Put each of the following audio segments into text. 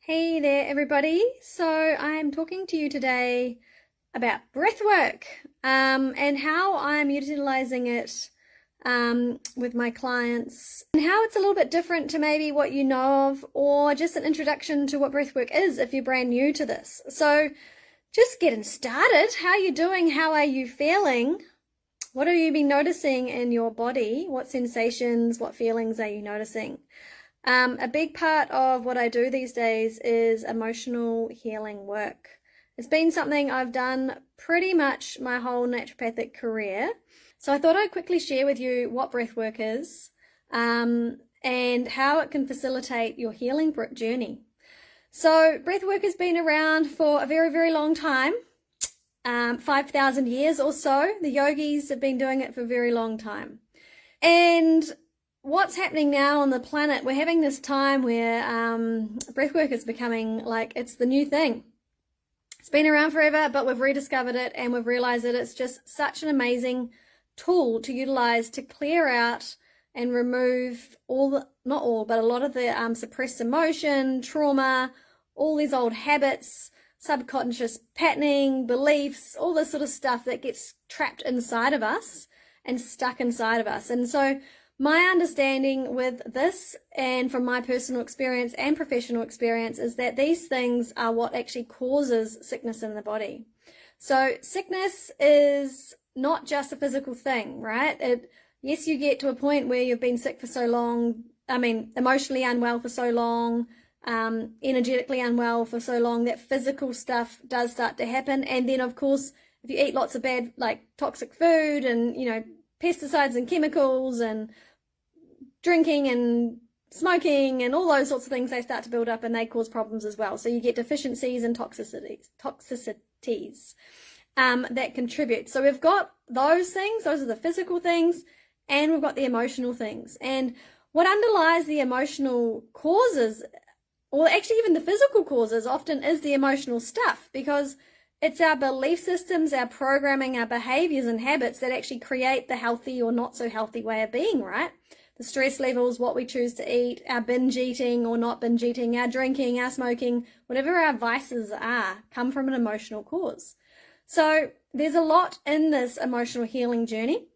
Hey there, everybody. So I'm talking to you today about breathwork and how I'm utilizing it with my clients and how it's a little bit different to maybe what you know of, or just an introduction to what breathwork is if you're brand new to this. So just getting started. How are you doing? How are you feeling? What have you been noticing in your body? What sensations, what feelings are you noticing? A big part of what I do these days is emotional healing work. It's been something I've done pretty much my whole naturopathic career. So I thought I'd quickly share with you what breathwork is and how it can facilitate your healing journey. So breathwork has been around for a very, very long time, 5,000 years or so. The yogis have been doing it for a very long time. And what's happening now on the planet, we're having this time where breathwork is becoming like it's the new thing. It's been around forever, but we've rediscovered it and we've realized that it's just such an amazing tool to utilize to clear out and remove not all, but a lot of the suppressed emotion, trauma, all these old habits, subconscious patterning, beliefs, all this sort of stuff that gets trapped inside of us and stuck inside of us. And so my understanding with this, and from my personal experience and professional experience, is that these things are what actually causes sickness in the body. So sickness is not just a physical thing, right? Yes, you get to a point where you've been sick for so long, emotionally unwell for so long, energetically unwell for so long, that physical stuff does start to happen. And then, of course, if you eat lots of bad, like toxic food and, pesticides and chemicals and drinking and smoking and all those sorts of things, they start to build up and they cause problems as well. So you get deficiencies and toxicities that contribute. So we've got those things, those are the physical things, and we've got the emotional things. And what underlies the emotional causes, or actually even the physical causes, often is the emotional stuff, because it's our belief systems, our programming, our behaviors and habits that actually create the healthy or not so healthy way of being, right? The stress levels, what we choose to eat, our binge eating or not binge eating, our drinking, our smoking, whatever our vices are, come from an emotional cause. So there's a lot in this emotional healing journey,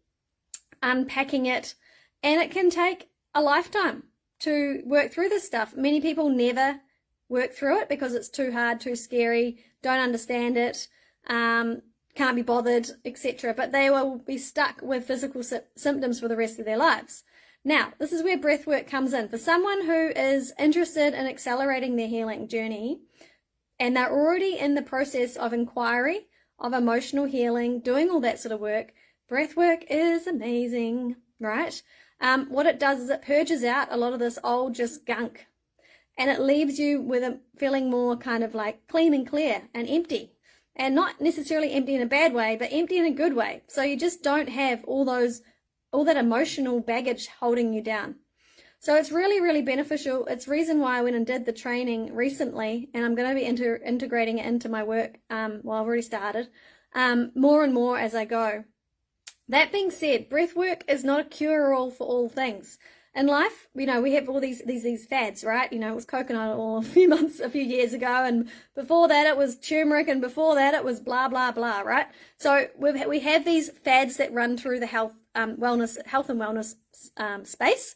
unpacking it, and it can take a lifetime to work through this stuff. Many people never work through it because it's too hard, too scary, don't understand it, can't be bothered, etc. But they will be stuck with physical symptoms for the rest of their lives. Now, this is where breathwork comes in. For someone who is interested in accelerating their healing journey, and they're already in the process of inquiry, of emotional healing, doing all that sort of work, breathwork is amazing, right? What it does is it purges out a lot of this old just gunk, and it leaves you with a feeling more kind of like clean and clear and empty, and not necessarily empty in a bad way, but empty in a good way. So you just don't have all that emotional baggage holding you down. So it's really, really beneficial. It's the reason why I went and did the training recently, and I'm going to be integrating it into my work. I've already started, more and more as I go. That being said, breathwork is not a cure-all for all things. In life, we have all these fads, right? It was coconut oil a few years ago, and before that it was turmeric, and before that it was blah, blah, blah, right? So we have these fads that run through the health and wellness space.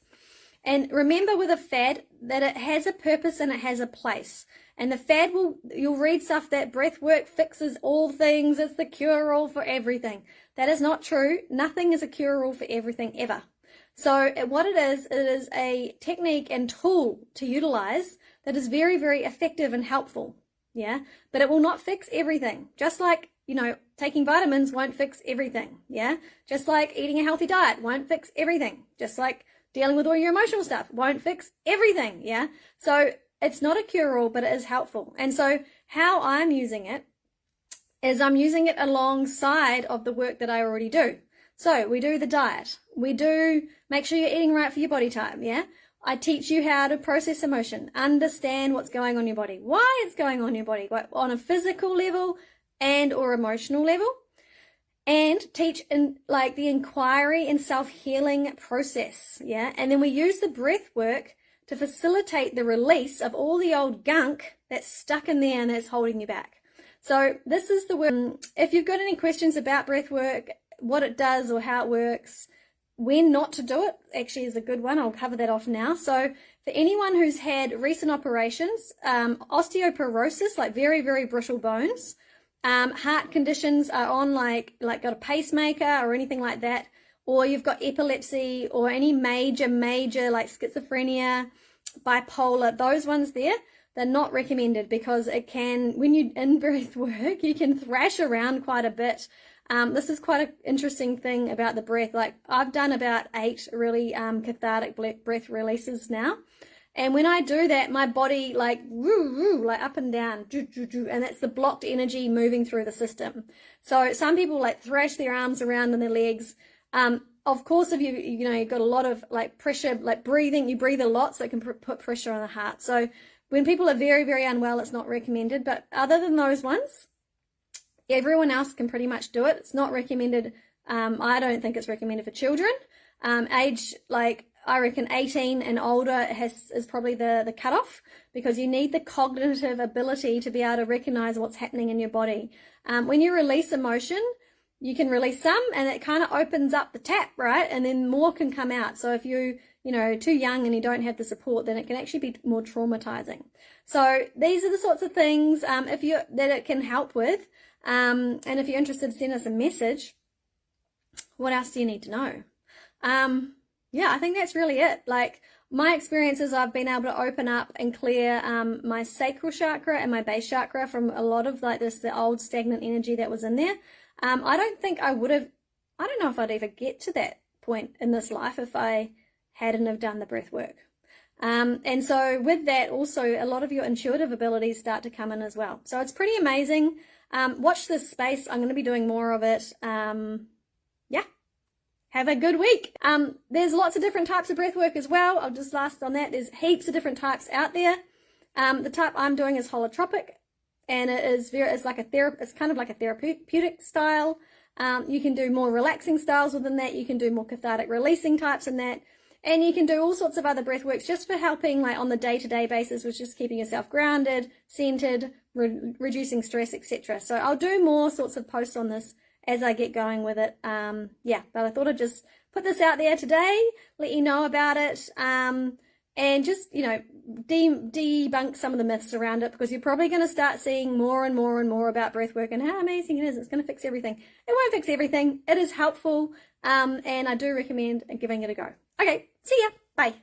And remember with a fad that it has a purpose and it has a place. And the fad you'll read stuff that breathwork fixes all things, it's the cure-all for everything. That is not true. Nothing is a cure-all for everything ever. So what it is a technique and tool to utilize that is very, very effective and helpful. Yeah. But it will not fix everything. Just like, taking vitamins won't fix everything. Yeah. Just like eating a healthy diet won't fix everything. Just like dealing with all your emotional stuff won't fix everything. Yeah. So it's not a cure-all, but it is helpful. And so how I'm using it is I'm using it alongside of the work that I already do. So we do the diet. We do make sure you're eating right for your body type, yeah? I teach you how to process emotion, understand what's going on in your body, why it's going on in your body, on a physical level and or emotional level, and teach in like the inquiry and self-healing process, yeah? And then we use the breath work to facilitate the release of all the old gunk that's stuck in there and that's holding you back. So this is the work. If you've got any questions about breath work, what it does or how it works, when not to do it, actually is a good one. I'll cover that off now. So for anyone who's had recent operations, osteoporosis, like very, very brittle bones, heart conditions are on, like got a pacemaker or anything like that, or you've got epilepsy or any major like schizophrenia, bipolar, those ones there, they're not recommended because it can, when you're in breath work, you can thrash around quite a bit. This is quite an interesting thing about the breath. Like I've done about 8 really cathartic breath releases now. And when I do that, my body like like up and down, and that's the blocked energy moving through the system. So some people like thrash their arms around and their legs. Of course, if you've got a lot of like pressure, like breathing, you breathe a lot, so it can put pressure on the heart. So when people are very, very unwell, it's not recommended. But other than those ones, everyone else can pretty much do it. It's not recommended. I don't think it's recommended for children. Age, like I reckon 18 and older is probably the cutoff, because you need the cognitive ability to be able to recognize what's happening in your body. When you release emotion, you can release some and it kind of opens up the tap, right? And then more can come out. So if you're too young and you don't have the support, then it can actually be more traumatizing. So these are the sorts of things that it can help with. And if you're interested, send us a message. What else do you need to know? Yeah, I think that's really it. Like my experiences, I've been able to open up and clear my sacral chakra and my base chakra from a lot of like the old stagnant energy that was in there. I don't know if I'd ever get to that point in this life if I hadn't have done the breath work. And so with that also, a lot of your intuitive abilities start to come in as well. So it's pretty amazing. Watch this space. I'm going to be doing more of it. Yeah. Have a good week. There's lots of different types of breath work as well. I'll just last on that. There's heaps of different types out there. The type I'm doing is holotropic, and it's kind of like a therapeutic style. You can do more relaxing styles within that. You can do more cathartic releasing types in that. And you can do all sorts of other breath works just for helping like on the day-to-day basis, with just keeping yourself grounded, centered, reducing stress, etc. So I'll do more sorts of posts on this as I get going with it. Yeah, but I thought I'd just put this out there today, let you know about it, and just, debunk some of the myths around it, because you're probably going to start seeing more and more and more about breathwork and how amazing it is. It's going to fix everything. It won't fix everything. It is helpful, and I do recommend giving it a go. Okay, see ya. Bye.